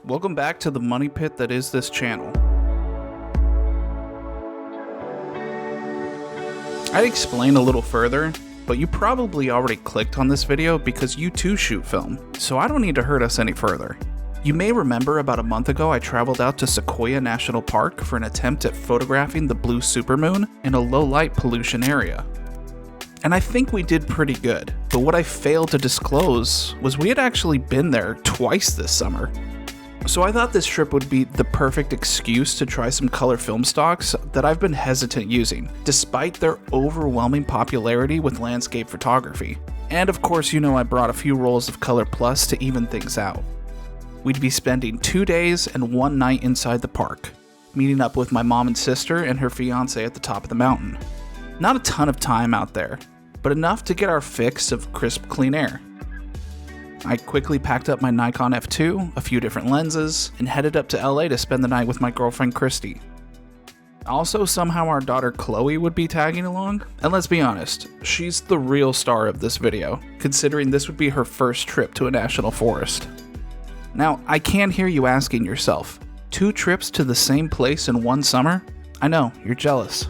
Welcome back to the money pit that is this channel. I'd explain a little further, but you probably already clicked on this video because you too shoot film, so I don't need to hurt us any further. You may remember about a month ago I traveled out to Sequoia National Park for an attempt at photographing the blue supermoon in a low light pollution area. And I think we did pretty good, but what I failed to disclose was we had actually been there twice this summer. So I thought this trip would be the perfect excuse to try some color film stocks that I've been hesitant using, despite their overwhelming popularity with landscape photography. And of course, you know I brought a few rolls of Color Plus to even things out. We'd be spending 2 days and 1 night inside the park, meeting up with my mom and sister and her fiance at the top of the mountain. Not a ton of time out there, but enough to get our fix of crisp, clean air. I quickly packed up my Nikon F2, a few different lenses, and headed up to LA to spend the night with my girlfriend Christy. Also, somehow our daughter Chloe would be tagging along, and let's be honest, she's the real star of this video, considering this would be her first trip to a national forest. Now, I can hear you asking yourself, 2 trips to the same place in one summer? I know, you're jealous.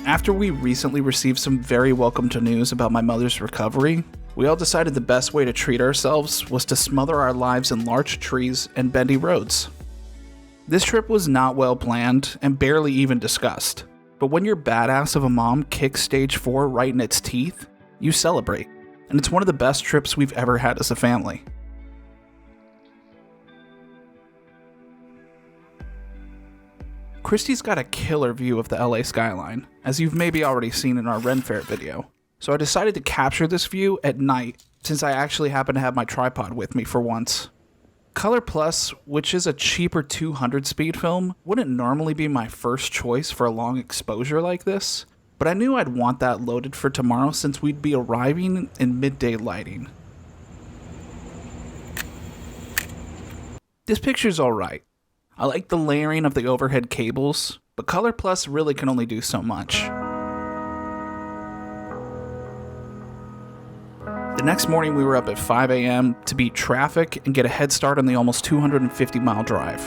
After we recently received some very welcome news about my mother's recovery, we all decided the best way to treat ourselves was to smother our lives in large trees and bendy roads. This trip was not well planned and barely even discussed, but when your badass of a mom kicks stage 4 right in its teeth, you celebrate, and it's one of the best trips we've ever had as a family. Christy's got a killer view of the LA skyline, as you've maybe already seen in our Ren Fair video. So I decided to capture this view at night, since I actually happen to have my tripod with me for once. Color Plus, which is a cheaper 200 speed film, wouldn't normally be my first choice for a long exposure like this, but I knew I'd want that loaded for tomorrow since we'd be arriving in midday lighting. This picture's alright. I like the layering of the overhead cables, but Color Plus really can only do so much. The next morning we were up at 5 a.m. to beat traffic and get a head start on the almost 250-mile drive.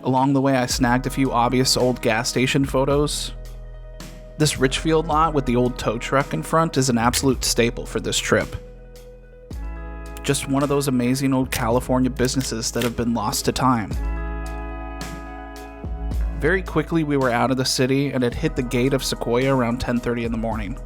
Along the way I snagged a few obvious old gas station photos. This Richfield lot with the old tow truck in front is an absolute staple for this trip. Just one of those amazing old California businesses that have been lost to time. Very quickly we were out of the city and had hit the gate of Sequoia around 10:30 in the morning.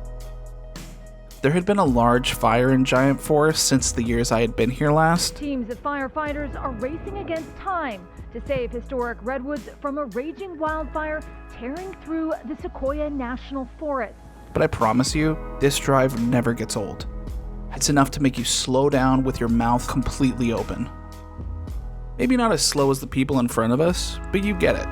There had been a large fire in Giant Forest since the years I had been here last. Teams of firefighters are racing against time to save historic redwoods from a raging wildfire tearing through the Sequoia National Forest. But I promise you, this drive never gets old. It's enough to make you slow down with your mouth completely open. Maybe not as slow as the people in front of us, but you get it.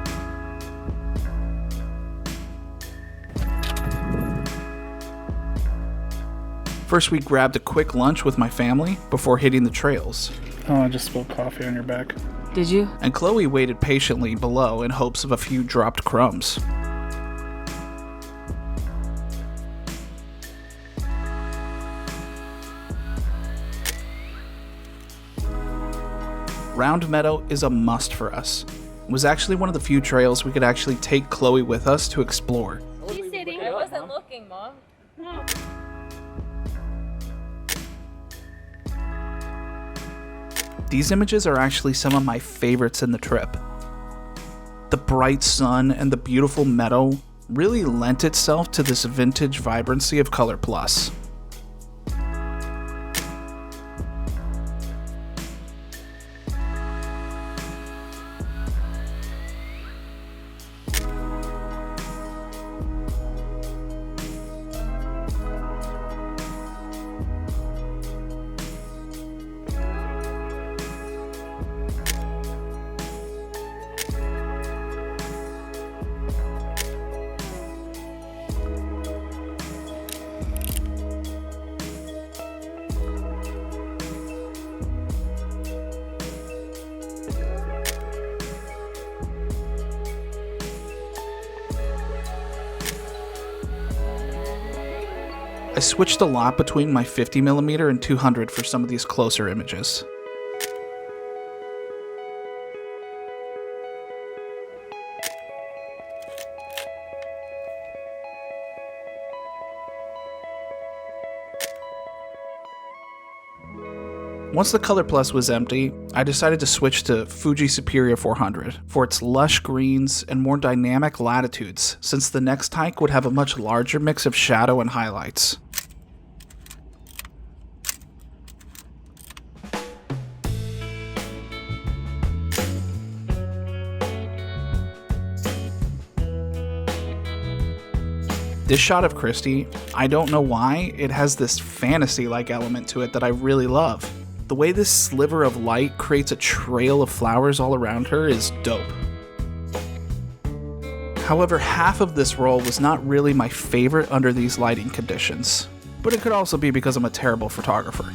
First, we grabbed a quick lunch with my family before hitting the trails. Oh, I just spilled coffee on your back. Did you? And Chloe waited patiently below in hopes of a few dropped crumbs. Round Meadow is a must for us. It was actually one of the few trails we could actually take Chloe with us to explore. She's sitting. I wasn't looking, Mom. These images are actually some of my favorites in the trip. The bright sun and the beautiful meadow really lent itself to this vintage vibrancy of Color Plus. I switched a lot between my 50mm and 200 for some of these closer images. Once the Color Plus was empty, I decided to switch to Fuji Xperia 400 for its lush greens and more dynamic latitudes, since the next hike would have a much larger mix of shadow and highlights. This shot of Christy, I don't know why, it has this fantasy-like element to it that I really love. The way this sliver of light creates a trail of flowers all around her is dope. However, half of this roll was not really my favorite under these lighting conditions, but it could also be because I'm a terrible photographer.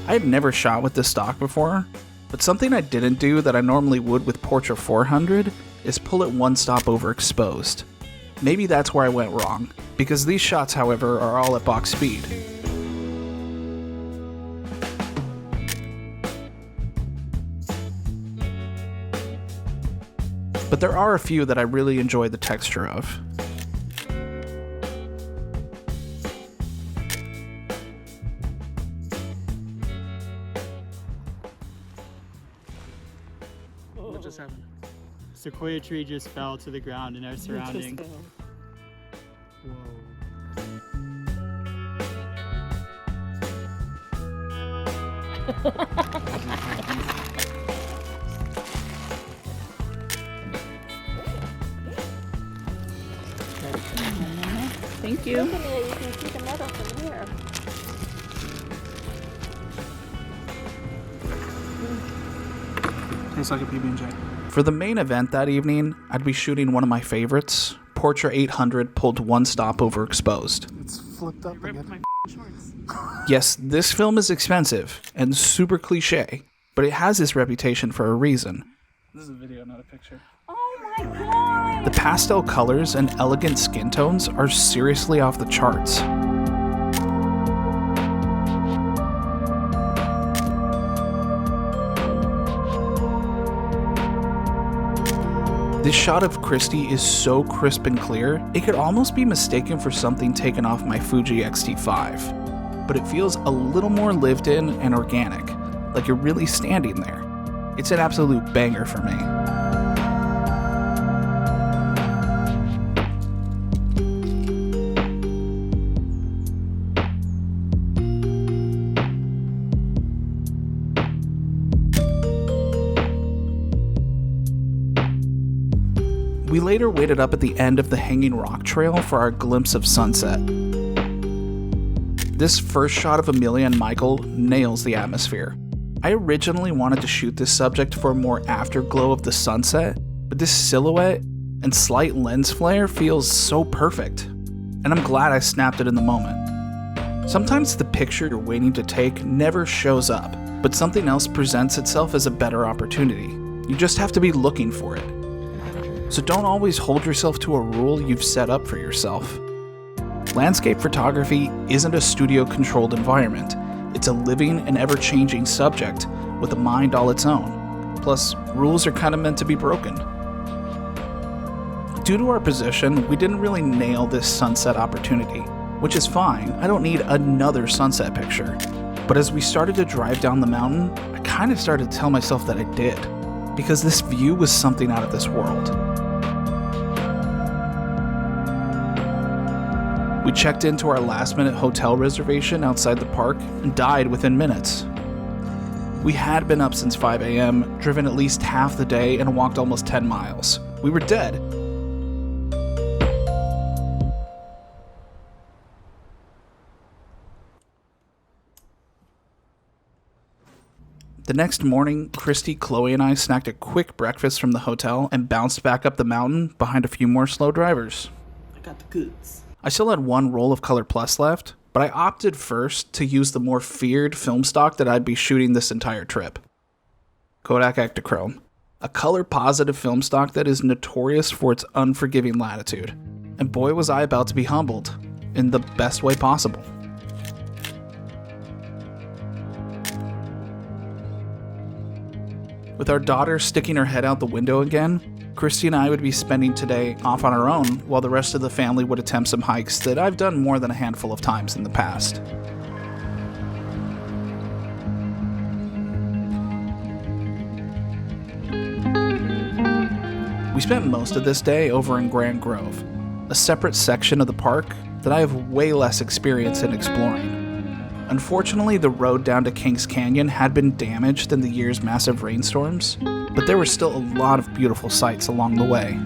I had never shot with this stock before, but something I didn't do that I normally would with Portra 400 is pull it one stop overexposed. Maybe that's where I went wrong, because these shots, however, are all at box speed. But there are a few that I really enjoy the texture of. What just happened? Sequoia tree just fell to the ground in our surrounding. Thank you. Look at it, you can see the meadow from here. Tastes like a PB&J. For the main event that evening, I'd be shooting one of my favorites, Portra 800 pulled one stop overexposed. It's flipped up again. Yes, this film is expensive and super cliche, but it has this reputation for a reason. This is a video, not a picture. Oh my god! The pastel colors and elegant skin tones are seriously off the charts. This shot of Christy is so crisp and clear, it could almost be mistaken for something taken off my Fuji X-T5. But it feels a little more lived in and organic, like you're really standing there. It's an absolute banger for me. We later waited up at the end of the Hanging Rock Trail for our glimpse of sunset. This first shot of Amelia and Michael nails the atmosphere. I originally wanted to shoot this subject for a more afterglow of the sunset, but this silhouette and slight lens flare feels so perfect, and I'm glad I snapped it in the moment. Sometimes the picture you're waiting to take never shows up, but something else presents itself as a better opportunity. You just have to be looking for it. So don't always hold yourself to a rule you've set up for yourself. Landscape photography isn't a studio-controlled environment. It's a living and ever-changing subject with a mind all its own. Plus, rules are kind of meant to be broken. Due to our position, we didn't really nail this sunset opportunity, which is fine. I don't need another sunset picture. But as we started to drive down the mountain, I kind of started to tell myself that I did, because this view was something out of this world. We checked into our last-minute hotel reservation outside the park and died within minutes. We had been up since 5 a.m., driven at least half the day, and walked almost 10 miles. We were dead. The next morning, Christy, Chloe, and I snacked a quick breakfast from the hotel and bounced back up the mountain behind a few more slow drivers. I got the goods. I still had one roll of Color Plus left, but I opted first to use the more feared film stock that I'd be shooting this entire trip. Kodak Ektachrome, a color-positive film stock that is notorious for its unforgiving latitude. And boy was I about to be humbled. in the best way possible. With our daughter sticking her head out the window again, Christy and I would be spending today off on our own while the rest of the family would attempt some hikes that I've done more than a handful of times in the past. We spent most of this day over in Grand Grove, a separate section of the park that I have way less experience in exploring. Unfortunately, the road down to Kings Canyon had been damaged in the year's massive rainstorms, but there were still a lot of beautiful sights along the way.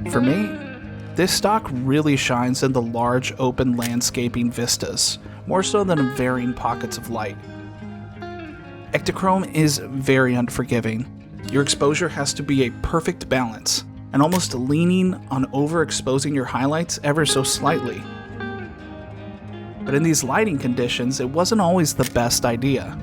For me, this stock really shines in the large open landscaping vistas, more so than in varying pockets of light. Ektachrome is very unforgiving. Your exposure has to be a perfect balance, and almost leaning on overexposing your highlights ever so slightly. But in these lighting conditions, it wasn't always the best idea.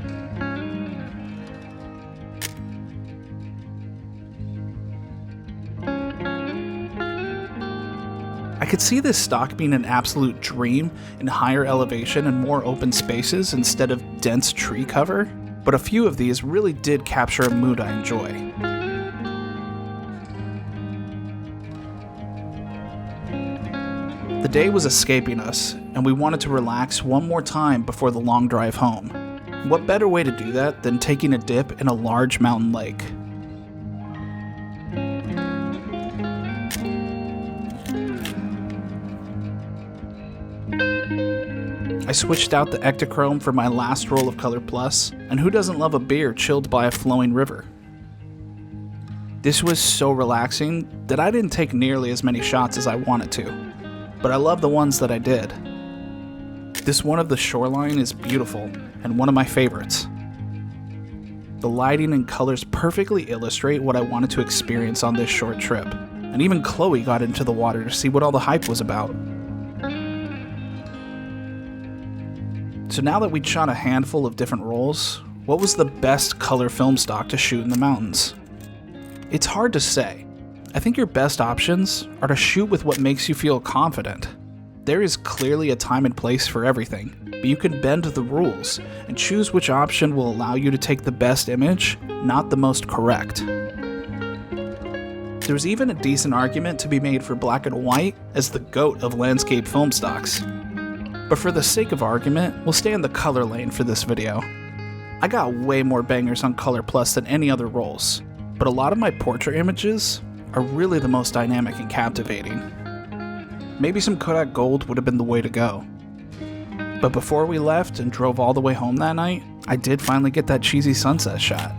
I could see this stock being an absolute dream in higher elevation and more open spaces instead of dense tree cover, but a few of these really did capture a mood I enjoy. The day was escaping us, and we wanted to relax one more time before the long drive home. What better way to do that than taking a dip in a large mountain lake? I switched out the Ektachrome for my last roll of Color Plus, and who doesn't love a beer chilled by a flowing river? This was so relaxing that I didn't take nearly as many shots as I wanted to, but I love the ones that I did. This one of the shoreline is beautiful and one of my favorites. The lighting and colors perfectly illustrate what I wanted to experience on this short trip, and even Chloe got into the water to see what all the hype was about. So now that we'd shot a handful of different rolls, what was the best color film stock to shoot in the mountains? It's hard to say. I think your best options are to shoot with what makes you feel confident. There is clearly a time and place for everything, but you can bend the rules and choose which option will allow you to take the best image, not the most correct. There's even a decent argument to be made for black and white as the GOAT of landscape film stocks. But for the sake of argument, we'll stay in the color lane for this video. I got way more bangers on Color Plus than any other rolls, but a lot of my portrait images are really the most dynamic and captivating. Maybe some Kodak Gold would have been the way to go. But before we left and drove all the way home that night, I did finally get that cheesy sunset shot.